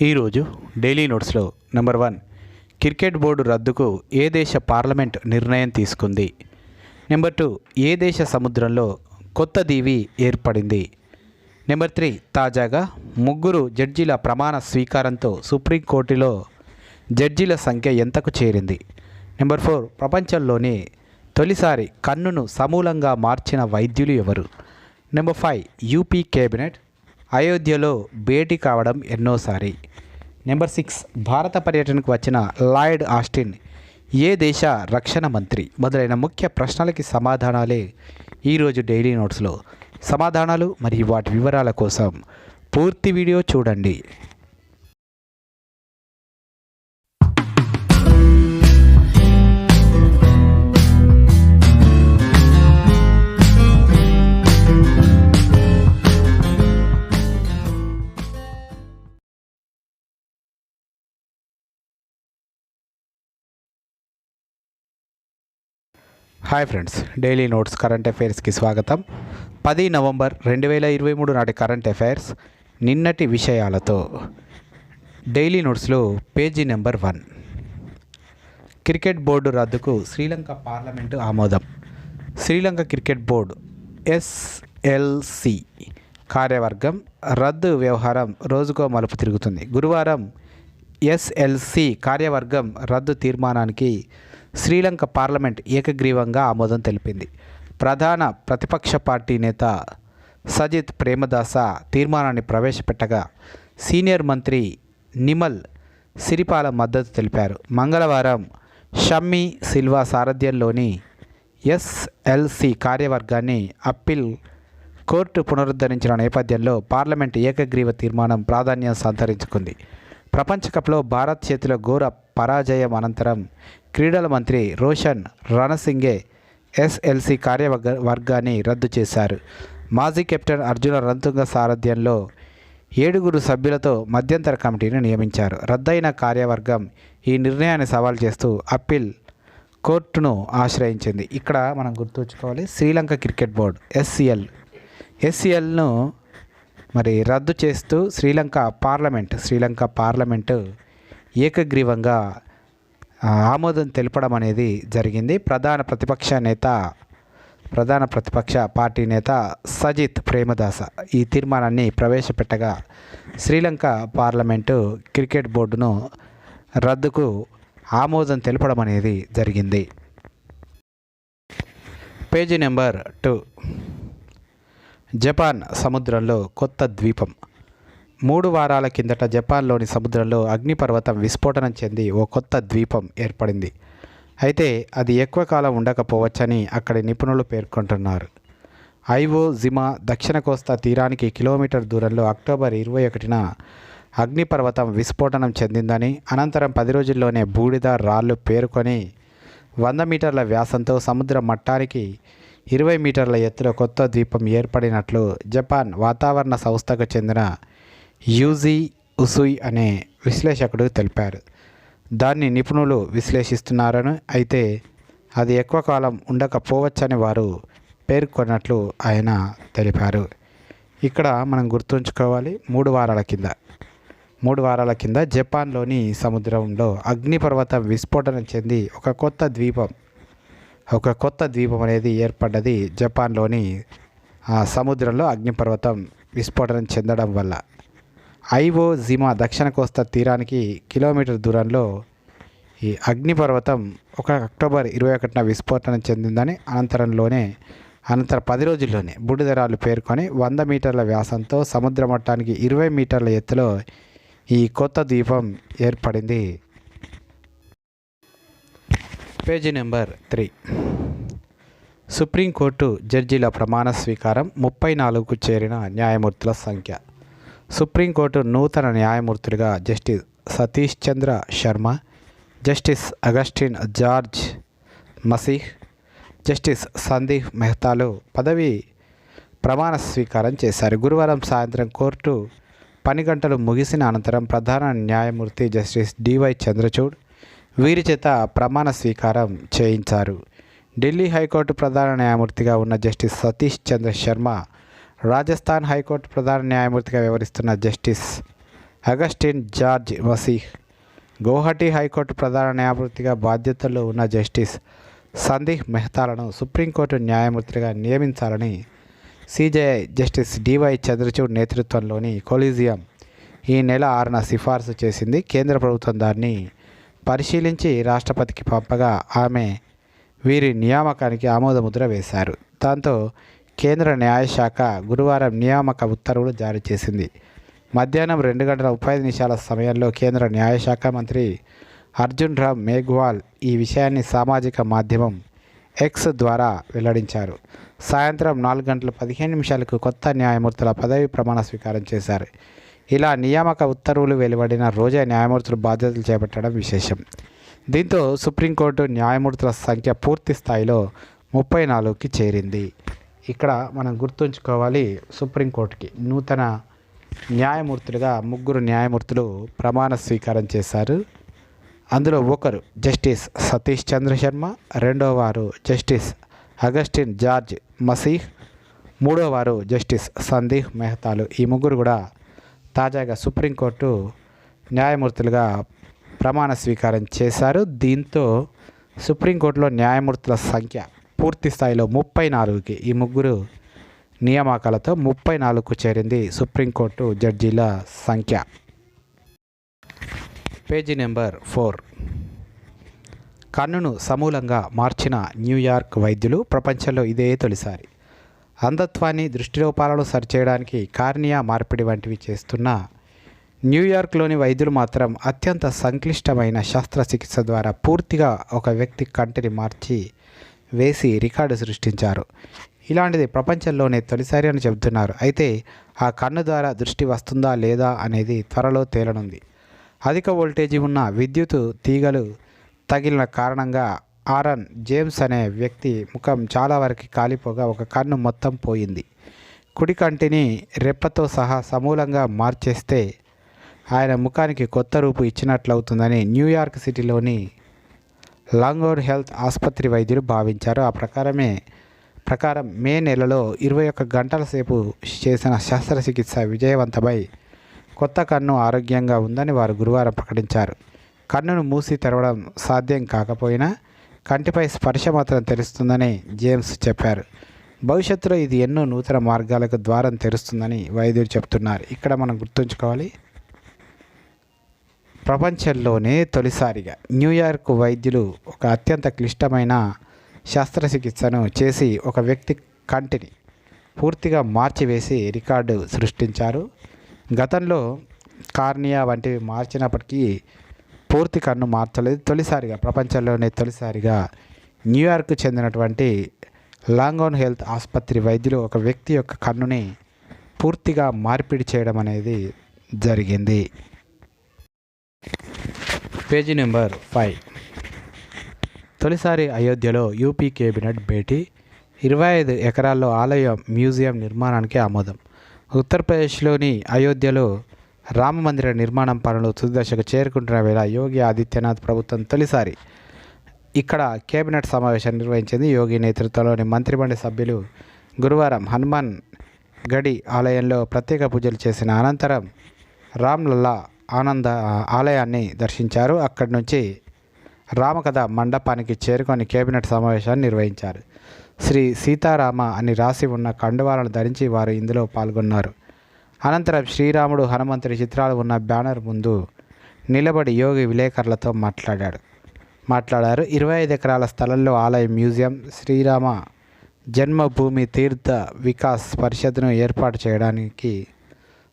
ఈరోజు daily నోట్స్లో number 1 cricket board రద్దుకు ఏ దేశ parliament నిర్ణయం తీసుకుంది. నెంబర్ 2 ఏ దేశ సముద్రంలో కొత్త దీవి ఏర్పడింది. నెంబర్ 3 తాజాగా 3 జడ్జీల ప్రమాణ స్వీకారంతో సుప్రీంకోర్టులో జడ్జీల సంఖ్య ఎంతకు చేరింది. నెంబర్ 4 ప్రపంచంలోనే తొలిసారి కన్నును సమూలంగా మార్చిన వైద్యులు ఎవరు. నెంబర్ 5 యూపీ కేబినెట్ అయోధ్యలో భేటీ కావడం ఎన్నోసారి. నెంబర్ 6 భారత పర్యటనకు వచ్చిన లాయిడ్ ఆస్టిన్ ఏ దేశ రక్షణ మంత్రి. మొదలైన ముఖ్య ప్రశ్నలకి సమాధానాలే ఈరోజు డైలీ నోట్స్లో. సమాధానాలు మరియు వాటి వివరాల కోసం పూర్తి వీడియో చూడండి. Hi friends, daily notes current అఫైర్స్కి స్వాగతం. 10 నవంబర్ 2023 నాటి కరెంట్ అఫైర్స్ నిన్నటి విషయాలతో. డైలీ నోట్స్లో పేజీ నెంబర్ 1 క్రికెట్ బోర్డు రద్దుకు శ్రీలంక పార్లమెంటు ఆమోదం. శ్రీలంక క్రికెట్ బోర్డు ఎస్ఎల్సి కార్యవర్గం రద్దు వ్యవహారం రోజుకో మలుపు తిరుగుతుంది. గురువారం ఎస్ఎల్సి కార్యవర్గం రద్దు తీర్మానానికి శ్రీలంక పార్లమెంట్ ఏకగ్రీవంగా ఆమోదం తెలిపింది. ప్రధాన ప్రతిపక్ష పార్టీ నేత సజిత్ ప్రేమదాస తీర్మానాన్ని ప్రవేశపెట్టగా సీనియర్ మంత్రి నిమల్ సిరిపాల మద్దతు తెలిపారు. మంగళవారం షమ్మీ సిల్వా సారథ్యంలోని ఎస్ఎల్సి కార్యవర్గాన్ని అప్పీల్ కోర్టు పునరుద్ధరించిన నేపథ్యంలో పార్లమెంట్ ఏకగ్రీవ తీర్మానం ప్రాధాన్యం సంతరించుకుంది. ప్రపంచ కప్లో భారత్ చేతిలో ఘోర పరాజయం అనంతరం క్రీడల మంత్రి రోషన్ రణసింగే ఎస్ఎల్సి కార్యవర్గాన్ని రద్దు చేశారు. మాజీ కెప్టెన్ అర్జున రణతుంగ సారథ్యంలో 7 సభ్యులతో మధ్యంతర కమిటీని నియమించారు. రద్దయిన కార్యవర్గం ఈ నిర్ణయాన్ని సవాల్ చేస్తూ అప్పీల్ కోర్టును ఆశ్రయించింది. ఇక్కడ మనం గుర్తుంచుకోవాలి, శ్రీలంక క్రికెట్ బోర్డు ఎస్సిఎల్ను మరి రద్దు చేస్తూ శ్రీలంక పార్లమెంటు ఏకగ్రీవంగా ఆమోదం తెలపడం అనేది జరిగింది. ప్రధాన ప్రతిపక్ష పార్టీ నేత సజిత్ ప్రేమదాస ఈ తీర్మానాన్ని ప్రవేశపెట్టగా శ్రీలంక పార్లమెంటు క్రికెట్ బోర్డును రద్దుకు ఆమోదం తెలపడం అనేది జరిగింది. పేజీ నెంబర్ 2 జపాన్ సముద్రంలో కొత్త ద్వీపం. 3 వారాల కిందట జపాన్లోని సముద్రంలో అగ్నిపర్వతం విస్ఫోటనం చెంది ఓ కొత్త ద్వీపం ఏర్పడింది. అయితే అది ఎక్కువ కాలం ఉండకపోవచ్చని అక్కడి నిపుణులు పేర్కొంటున్నారు. ఐవో జిమా దక్షిణ కోస్తా తీరానికి కిలోమీటర్ దూరంలో అక్టోబర్ 21న అగ్నిపర్వతం విస్ఫోటనం చెందిందని, అనంతరం 10 రోజుల్లోనే బూడిద రాళ్ళు పేరుకొని 100 మీటర్ల వ్యాసంతో సముద్ర మట్టానికి 20 మీటర్ల ఎత్తులో కొత్త ద్వీపం ఏర్పడినట్లు జపాన్ వాతావరణ సంస్థకు చెందిన యూజీ ఉసుయ్ అనే విశ్లేషకుడు తెలిపారు. దాన్ని నిపుణులు విశ్లేషిస్తున్నారని, అయితే అది ఎక్కువ కాలం ఉండకపోవచ్చని వారు పేర్కొన్నట్లు ఆయన తెలిపారు. ఇక్కడ మనం గుర్తుంచుకోవాలి, 3 వారాల కింద జపాన్లోని సముద్రంలో అగ్నిపర్వతం విస్ఫోటనం చెంది ఒక కొత్త ద్వీపం అనేది ఏర్పడ్డది. జపాన్లోని సముద్రంలో అగ్నిపర్వతం విస్ఫోటనం చెందడం వల్ల ఐవో జిమా దక్షిణ కోస్తా తీరానికి కిలోమీటర్ దూరంలో ఈ అగ్నిపర్వతం అక్టోబర్ 21న విస్ఫోటనం చెందిందని, అనంతరం 10 రోజుల్లోనే బూడిదరాలు పేర్కొని 100 మీటర్ల వ్యాసంతో సముద్ర మట్టానికి 20 మీటర్ల ఎత్తులో ఈ కొత్త ద్వీపం ఏర్పడింది. పేజీ నెంబర్ 3 సుప్రీంకోర్టు జడ్జీల ప్రమాణ స్వీకారం. 34కు చేరిన న్యాయమూర్తుల సంఖ్య. సుప్రీంకోర్టు నూతన న్యాయమూర్తులుగా justice Satish Chandra Sharma, justice Augustine George Masih, justice Sandeep మెహతాలు పదవి ప్రమాణ స్వీకారం చేశారు. గురువారం సాయంత్రం కోర్టు పని గంటలు ముగిసిన అనంతరం ప్రధాన న్యాయమూర్తి జస్టిస్ డివై చంద్రచూడ్ వీరి చేత ప్రమాణ స్వీకారం చేయించారు. ఢిల్లీ హైకోర్టు ప్రధాన న్యాయమూర్తిగా ఉన్న జస్టిస్ సతీష్ చంద్ర శర్మ, రాజస్థాన్ హైకోర్టు ప్రధాన న్యాయమూర్తిగా వ్యవహరిస్తున్న justice Augustine George Masih. Guwahati high court ప్రధాన న్యాయమూర్తిగా బాధ్యతల్లో ఉన్న జస్టిస్ సందీప్ మెహతాలను సుప్రీంకోర్టు న్యాయమూర్తిగా నియమించాలని సిజేఐ జస్టిస్ డివై చంద్రచూడ్ నేతృత్వంలోని కొలీజియం ఈ నెల 6న సిఫార్సు చేసింది. కేంద్ర ప్రభుత్వం దాన్ని పరిశీలించి రాష్ట్రపతికి పంపగా ఆమె వీరి నియామకానికి ఆమోదముద్ర వేశారు. దాంతో కేంద్ర న్యాయశాఖ గురువారం నియామక ఉత్తర్వులు జారీ చేసింది. మధ్యాహ్నం 2:35 సమయంలో కేంద్ర న్యాయశాఖ మంత్రి అర్జున్ రామ్ మేఘ్వాల్ ఈ విషయాన్ని సామాజిక మాధ్యమం ఎక్స్ ద్వారా వెల్లడించారు. సాయంత్రం 4:15 కొత్త న్యాయమూర్తుల పదవి ప్రమాణ స్వీకారం చేశారు. ఇలా నియామక ఉత్తర్వులు వెలువడిన రోజే న్యాయమూర్తులు బాధ్యతలు చేపట్టడం విశేషం. దీంతో సుప్రీంకోర్టు న్యాయమూర్తుల సంఖ్య పూర్తి స్థాయిలో 34కి చేరింది. ఇక్కడ మనం గుర్తుంచుకోవాలి, సుప్రీంకోర్టుకి నూతన న్యాయమూర్తులుగా 3 న్యాయమూర్తులు ప్రమాణ స్వీకారం చేశారు. అందులో ఒకరు జస్టిస్ సతీష్ చంద్ర శర్మ, రెండవ వారు జస్టిస్ అగస్టిన్ జార్జ్ మసీహ్, మూడవ వారు జస్టిస్ సందీప్ మెహతాలు. ఈ ముగ్గురు కూడా తాజాగా సుప్రీంకోర్టు న్యాయమూర్తులుగా ప్రమాణ స్వీకారం చేశారు. దీంతో సుప్రీంకోర్టులో న్యాయమూర్తుల సంఖ్య పూర్తి స్థాయిలో 34కి, ఈ ముగ్గురు నియామకాలతో 34కు చేరింది సుప్రీంకోర్టు జడ్జీల సంఖ్య. Page number 4. కన్నును సమూలంగా మార్చిన న్యూయార్క్ వైద్యులు. ప్రపంచంలో ఇదే తొలిసారి. అంధత్వాన్ని, దృష్టిలోపాలను సరిచేయడానికి కార్నియా మార్పిడి వంటివి చేస్తున్న న్యూయార్క్లోని వైద్యులు మాత్రం అత్యంత సంక్లిష్టమైన శస్త్రచికిత్స ద్వారా పూర్తిగా ఒక వ్యక్తి కంటిని మార్చి వేసి రికార్డు సృష్టించారు. ఇలాంటిది ప్రపంచంలోనే తొలిసారి అని చెబుతున్నారు. అయితే ఆ కన్ను ద్వారా దృష్టి వస్తుందా లేదా అనేది త్వరలో తేలనుంది. అధిక వోల్టేజీ ఉన్న విద్యుత్ తీగలు తగిలిన కారణంగా ఆరన్ జేమ్స్ అనే వ్యక్తి ముఖం చాలా వరకు కాలిపోగా ఒక కన్ను మొత్తం పోయింది. కుడి కంటిని రెప్పతో సహా సమూలంగా మార్చేస్తే ఆయన ముఖానికి కొత్త రూపు ఇచ్చినట్లవుతుందని న్యూయార్క్ సిటీలోని లాంగోన్ హెల్త్ ఆసుపత్రి వైద్యులు భావించారు. ఆ ప్రకారం మే నెలలో 21 గంటల సేపు చేసిన శస్త్రచికిత్స విజయవంతమై కొత్త కన్ను ఆరోగ్యంగా ఉందని వారు గురువారం ప్రకటించారు. కన్నును మూసి తెరవడం సాధ్యం కాకపోయినా కంటిపై స్పర్శ మాత్రం తెలుస్తుందని జేమ్స్ చెప్పారు. భవిష్యత్తులో ఇది ఎన్నో నూతన మార్గాలకు ద్వారం తెరుస్తుందని వైద్యులు చెబుతున్నారు. ఇక్కడ మనం గుర్తుంచుకోవాలి, ప్రపంచంలోనే తొలిసారిగా న్యూయార్క్ వైద్యులు ఒక అత్యంత క్లిష్టమైన శస్త్రచికిత్సను చేసి ఒక వ్యక్తి కంటిని పూర్తిగా మార్చివేసి రికార్డు సృష్టించారు. గతంలో కార్నియా వంటివి మార్చినప్పటికీ పూర్తి కన్ను మార్చలేదు. తొలిసారిగా, ప్రపంచంలోనే తొలిసారిగా న్యూయార్క్ చెందినటువంటి లాంగోన్ హెల్త్ ఆసుపత్రి వైద్యులు ఒక వ్యక్తి యొక్క కన్నుని పూర్తిగా మార్పిడి చేయడం అనేది జరిగింది. Page number 5. తొలిసారి అయోధ్యలో యూపీ కేబినెట్ భేటీ. 25 ఎకరాల్లో ఆలయ మ్యూజియం నిర్మాణానికి ఆమోదం. ఉత్తరప్రదేశ్లోని అయోధ్యలో రామమందిర నిర్మాణం పనులు తుది దశకు చేరుకుంటున్న వేళ యోగి ఆదిత్యనాథ్ ప్రభుత్వం తొలిసారి ఇక్కడ కేబినెట్ సమావేశం నిర్వహించింది. యోగి నేతృత్వంలోని మంత్రిమండలి సభ్యులు గురువారం హనుమాన్ గడి ఆలయంలో ప్రత్యేక పూజలు చేసిన అనంతరం రామ్లల్లా ఆలయాన్ని దర్శించారు. అక్కడి నుంచి రామకథ మండపానికి చేరుకొని కేబినెట్ సమావేశాన్ని నిర్వహించారు. శ్రీ సీతారామ అని రాసి ఉన్న కండువాలను ధరించి వారు ఇందులో పాల్గొన్నారు. అనంతరం శ్రీరాముడు, హనుమంతుడి చిత్రాలు ఉన్న బ్యానర్ ముందు నిలబడి యోగి విలేకరులతో మాట్లాడారు. 25 ఎకరాల స్థలంలో ఆలయ మ్యూజియం, శ్రీరామ జన్మభూమి తీర్థ వికాస్ పరిషత్ను ఏర్పాటు చేయడానికి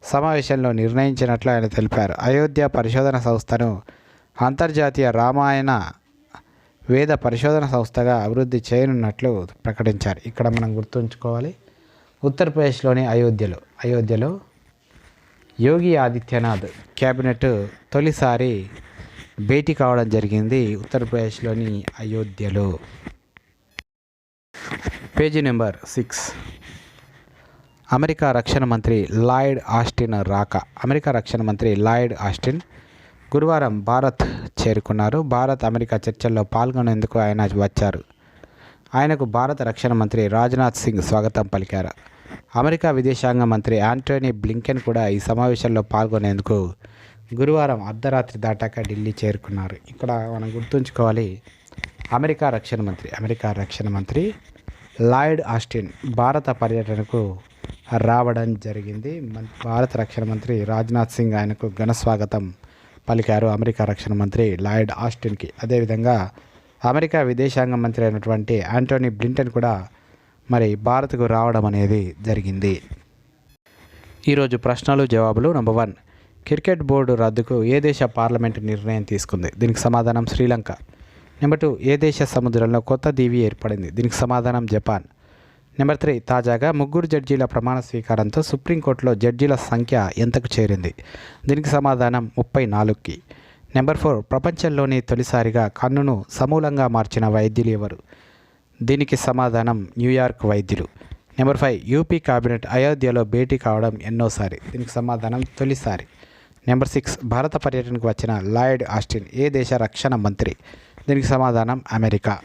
సమావేశంలో నిర్ణయించినట్లు ఆయన తెలిపారు. అయోధ్య పరిశోధన సంస్థను అంతర్జాతీయ రామాయణ వేద పరిశోధన సంస్థగా అభివృద్ధి చేయనున్నట్లు ప్రకటించారు. ఇక్కడ మనం గుర్తుంచుకోవాలి, ఉత్తరప్రదేశ్లోని అయోధ్యలో యోగి ఆదిత్యనాథ్ క్యాబినెట్ తొలిసారి భేటీ కావడం జరిగింది ఉత్తరప్రదేశ్లోని అయోధ్యలో. Page number 6. అమెరికా రక్షణ మంత్రి లాయిడ్ ఆస్టిన్ రాక. అమెరికా రక్షణ మంత్రి లాయిడ్ ఆస్టిన్ గురువారం భారత్ చేరుకున్నారు. భారత్ అమెరికా చర్చల్లో పాల్గొనేందుకు ఆయన వచ్చారు. ఆయనకు భారత రక్షణ మంత్రి రాజ్నాథ్ సింగ్ స్వాగతం పలికారు. అమెరికా విదేశాంగ మంత్రి యాంటోనీ బ్లింకెన్ కూడా ఈ సమావేశంలో పాల్గొనేందుకు గురువారం అర్ధరాత్రి దాటాక ఢిల్లీ చేరుకున్నారు. ఇక్కడ మనం గుర్తుంచుకోవాలి, అమెరికా రక్షణ మంత్రి లాయిడ్ ఆస్టిన్ భారత పర్యటనకు రావడం జరిగింది. భారత రక్షణ మంత్రి రాజ్నాథ్ సింగ్ ఆయనకు ఘన స్వాగతం పలికారు, అమెరికా రక్షణ మంత్రి లాయిడ్ ఆస్టిన్కి. అదేవిధంగా అమెరికా విదేశాంగ మంత్రి అయినటువంటి యాంటోనీ బ్లింటన్ కూడా మరి భారత్కు రావడం అనేది జరిగింది. ఈరోజు ప్రశ్నలు జవాబులు. నంబర్ 1, క్రికెట్ బోర్డు రద్దుకు ఏ దేశ పార్లమెంటు నిర్ణయం తీసుకుంది? దీనికి సమాధానం శ్రీలంక. నెంబర్ 2, ఏ దేశ సముద్రంలో కొత్త దీవి ఏర్పడింది? దీనికి సమాధానం జపాన్. నెంబర్ 3, తాజాగా 3 జడ్జీల ప్రమాణ స్వీకారంతో సుప్రీంకోర్టులో జడ్జీల సంఖ్య ఎంతకు చేరింది? దీనికి సమాధానం 34కి. నెంబర్ 4, ప్రపంచంలోని తొలిసారిగా కన్నును సమూలంగా మార్చిన వైద్యులు ఎవరు? దీనికి సమాధానం న్యూయార్క్ వైద్యులు. నెంబర్ 5, యూపీ కేబినెట్ అయోధ్యలో భేటీ కావడం ఎన్నోసారి? దీనికి సమాధానం తొలిసారి. నెంబర్ 6, భారత పర్యటనకు వచ్చిన లాయిడ్ ఆస్టిన్ ఏ దేశ రక్షణ మంత్రి? దీనికి సమాధానం అమెరికా.